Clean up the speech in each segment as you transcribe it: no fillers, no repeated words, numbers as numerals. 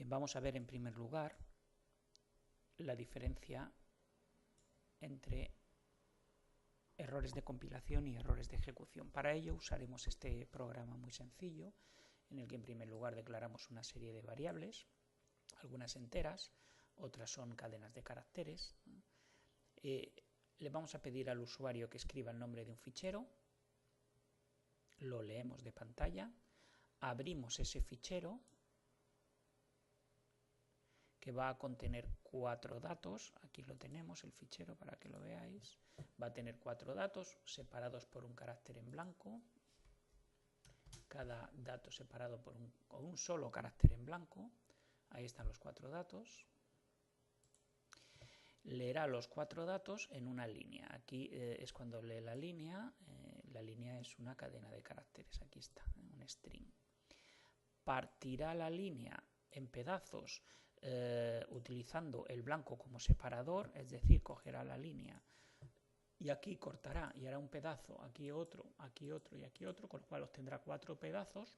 Vamos a ver en primer lugar la diferencia entre errores de compilación y errores de ejecución. Para ello usaremos este programa muy sencillo, en el que en primer lugar declaramos una serie de variables, algunas enteras, otras son cadenas de caracteres. Le vamos a pedir al usuario que escriba el nombre de un fichero, lo leemos de pantalla, abrimos ese fichero que va a contener 4 datos. Aquí lo tenemos, el fichero, para que lo veáis. Va a tener 4 datos separados por un carácter en blanco. Cada dato separado por un solo carácter en blanco. Ahí están los 4 datos. Leerá los 4 datos en una línea. Aquí es cuando lee la línea. La línea es una cadena de caracteres. Aquí está, un string. Partirá la línea en pedazos utilizando el blanco como separador, es decir, cogerá la línea y aquí cortará y hará un pedazo, aquí otro y aquí otro, con lo cual obtendrá 4 pedazos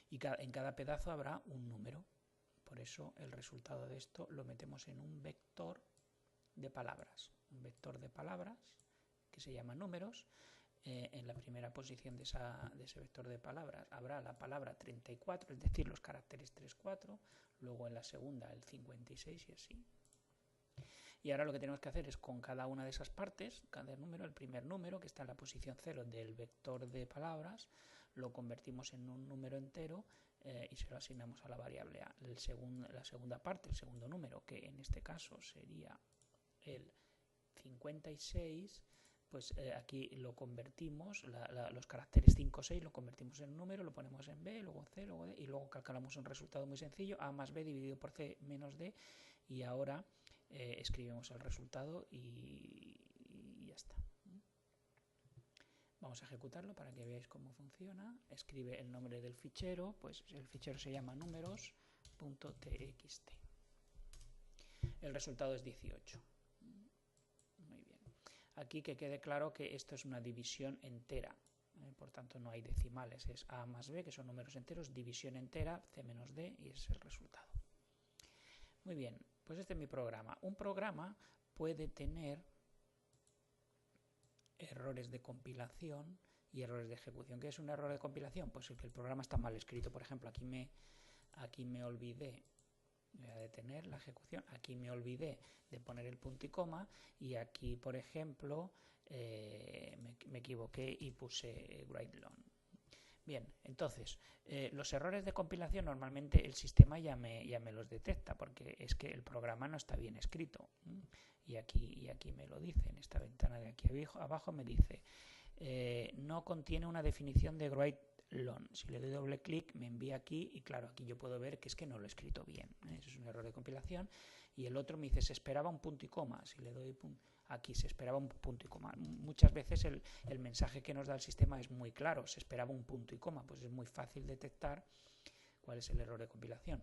y en cada pedazo habrá un número. Por eso el resultado de esto lo metemos en un vector de palabras, que se llama números. En la primera posición de ese vector de palabras habrá la palabra 34, es decir, los caracteres 3, 4, luego en la segunda el 56 y así. Y ahora lo que tenemos que hacer es con cada una de esas partes, cada número, el primer número que está en la posición 0 del vector de palabras, lo convertimos en un número entero y se lo asignamos a la variable a. La segunda parte, el segundo número, que en este caso sería el 56, pues aquí lo convertimos, los caracteres 5, 6 lo convertimos en un número, lo ponemos en B, luego C, luego D, y luego calculamos un resultado muy sencillo, A más B dividido por C menos D, y ahora escribimos el resultado y ya está. Vamos a ejecutarlo para que veáis cómo funciona. Escribe el nombre del fichero, pues el fichero se llama números.txt. El resultado es 18. Muy bien. Aquí que quede claro que esto es una división entera, por tanto no hay decimales, es A más B, que son números enteros, división entera, C menos D, y es el resultado. Muy bien, pues este es mi programa. Un programa puede tener errores de compilación y errores de ejecución. ¿Qué es un error de compilación? Pues el que el programa está mal escrito. Por ejemplo, aquí me olvidé, voy a detener la ejecución, aquí me olvidé de poner el punto y coma, y aquí, por ejemplo, me equivoqué y puse write long. Bien, entonces, los errores de compilación normalmente el sistema ya me los detecta, porque es que el programa no está bien escrito. Y aquí me lo dice, en esta ventana de aquí abajo me dice, no contiene una definición de write long. Si le doy doble clic me envía aquí y claro, aquí yo puedo ver que es que no lo he escrito bien. Eso es un error de compilación. Y el otro me dice, se esperaba un punto y coma. Si le doy aquí se esperaba un punto y coma. Muchas veces el mensaje que nos da el sistema es muy claro, se esperaba un punto y coma, pues es muy fácil detectar cuál es el error de compilación.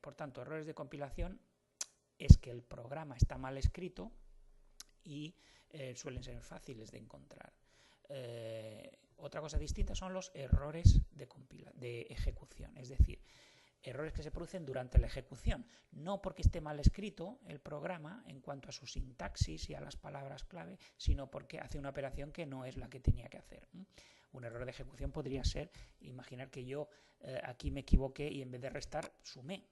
Por tanto, errores de compilación es que el programa está mal escrito y suelen ser fáciles de encontrar. Otra cosa distinta son los errores de ejecución, es decir, errores que se producen durante la ejecución, no porque esté mal escrito el programa en cuanto a su sintaxis y a las palabras clave, sino porque hace una operación que no es la que tenía que hacer. Un error de ejecución podría ser, imaginar que yo aquí me equivoqué y en vez de restar, sumé.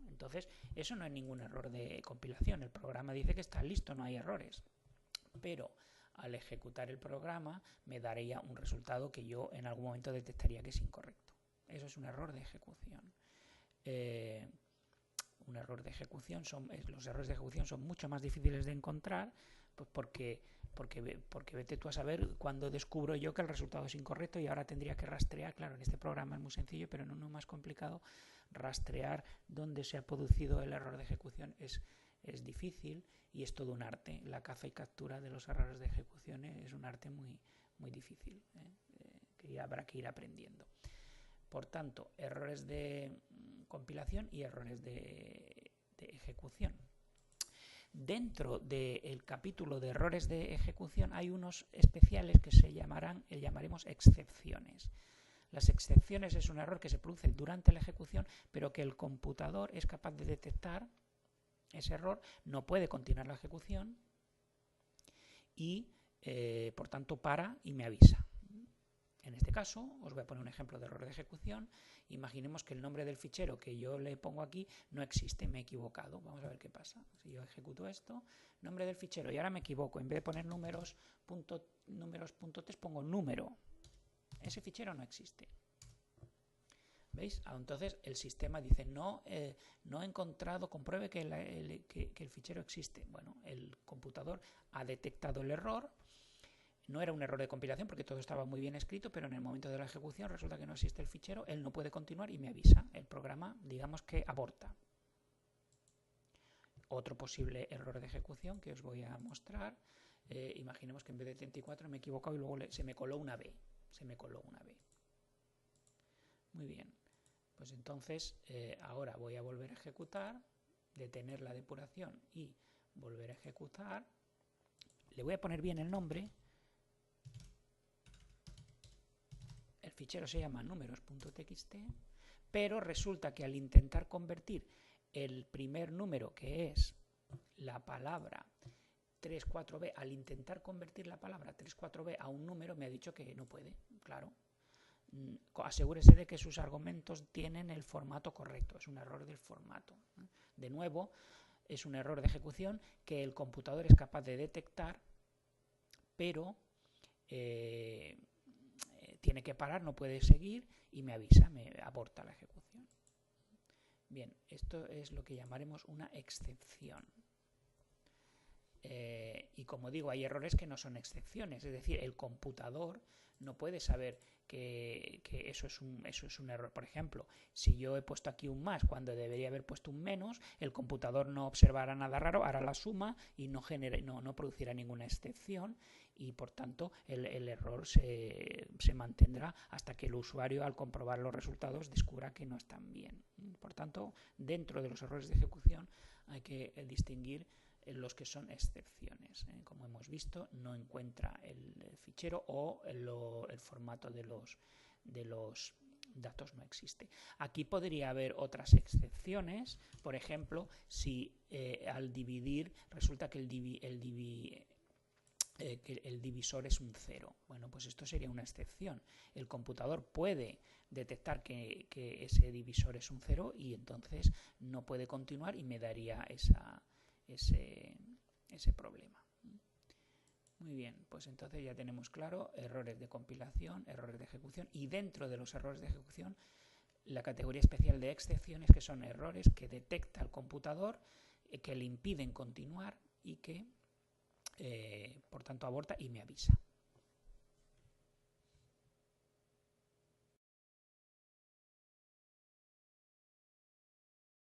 Entonces, eso no es ningún error de compilación, el programa dice que está listo, no hay errores, pero al ejecutar el programa me daría un resultado que yo en algún momento detectaría que es incorrecto. Eso es un error de ejecución. Un error de ejecución los errores de ejecución son mucho más difíciles de encontrar, pues porque vete tú a saber cuándo descubro yo que el resultado es incorrecto y ahora tendría que rastrear. Claro, en este programa es muy sencillo, pero en uno más complicado, rastrear dónde se ha producido el error de ejecución es difícil y es todo un arte. La caza y captura de los errores de ejecución es un arte muy, muy difícil, que habrá que ir aprendiendo. Por tanto, errores de compilación y errores de ejecución. Dentro del capítulo de errores de ejecución hay unos especiales que llamaremos excepciones. Las excepciones es un error que se produce durante la ejecución, pero que el computador es capaz de detectar ese error, no puede continuar la ejecución y por tanto para y me avisa. En este caso, os voy a poner un ejemplo de error de ejecución. Imaginemos que el nombre del fichero que yo le pongo aquí no existe, me he equivocado. Vamos a ver qué pasa. Si yo ejecuto esto, nombre del fichero, y ahora me equivoco. En vez de poner números.txt pongo número. Ese fichero no existe. ¿Veis? Entonces el sistema dice, no he encontrado, compruebe que el fichero existe. Bueno, el computador ha detectado el error. No era un error de compilación porque todo estaba muy bien escrito, pero en el momento de la ejecución resulta que no existe el fichero, él no puede continuar y me avisa. El programa, digamos que aborta. Otro posible error de ejecución que os voy a mostrar. Imaginemos que en vez de 34 me he equivocado y luego se me coló una B. Muy bien. Pues entonces ahora voy a volver a ejecutar, detener la depuración y volver a ejecutar. Le voy a poner bien el nombre. El fichero se llama números.txt, pero resulta que al intentar convertir el primer número, que es la palabra 34b, al intentar convertir la palabra 34b a un número, me ha dicho que no puede, claro. Asegúrese de que sus argumentos tienen el formato correcto, es un error del formato. De nuevo, es un error de ejecución que el computador es capaz de detectar, pero tiene que parar, no puede seguir y me avisa, me aborta la ejecución. Bien, esto es lo que llamaremos una excepción. Y como digo, hay errores que no son excepciones, es decir, el computador no puede saber que eso es un error. Por ejemplo, si yo he puesto aquí un más cuando debería haber puesto un menos, el computador no observará nada raro, hará la suma y no producirá ninguna excepción y por tanto el error se mantendrá hasta que el usuario, al comprobar los resultados, descubra que no están bien. Por tanto, dentro de los errores de ejecución hay que distinguir los que son excepciones. Como hemos visto, no encuentra el fichero o el formato de los datos no existe. Aquí podría haber otras excepciones, por ejemplo, si al dividir resulta que el divisor es un 0. Bueno, pues esto sería una excepción. El computador puede detectar que ese divisor es un 0 y entonces no puede continuar y me daría ese problema. Muy bien, pues entonces ya tenemos claro errores de compilación, errores de ejecución y dentro de los errores de ejecución la categoría especial de excepciones, que son errores que detecta el computador, que le impiden continuar y que por tanto aborta y me avisa.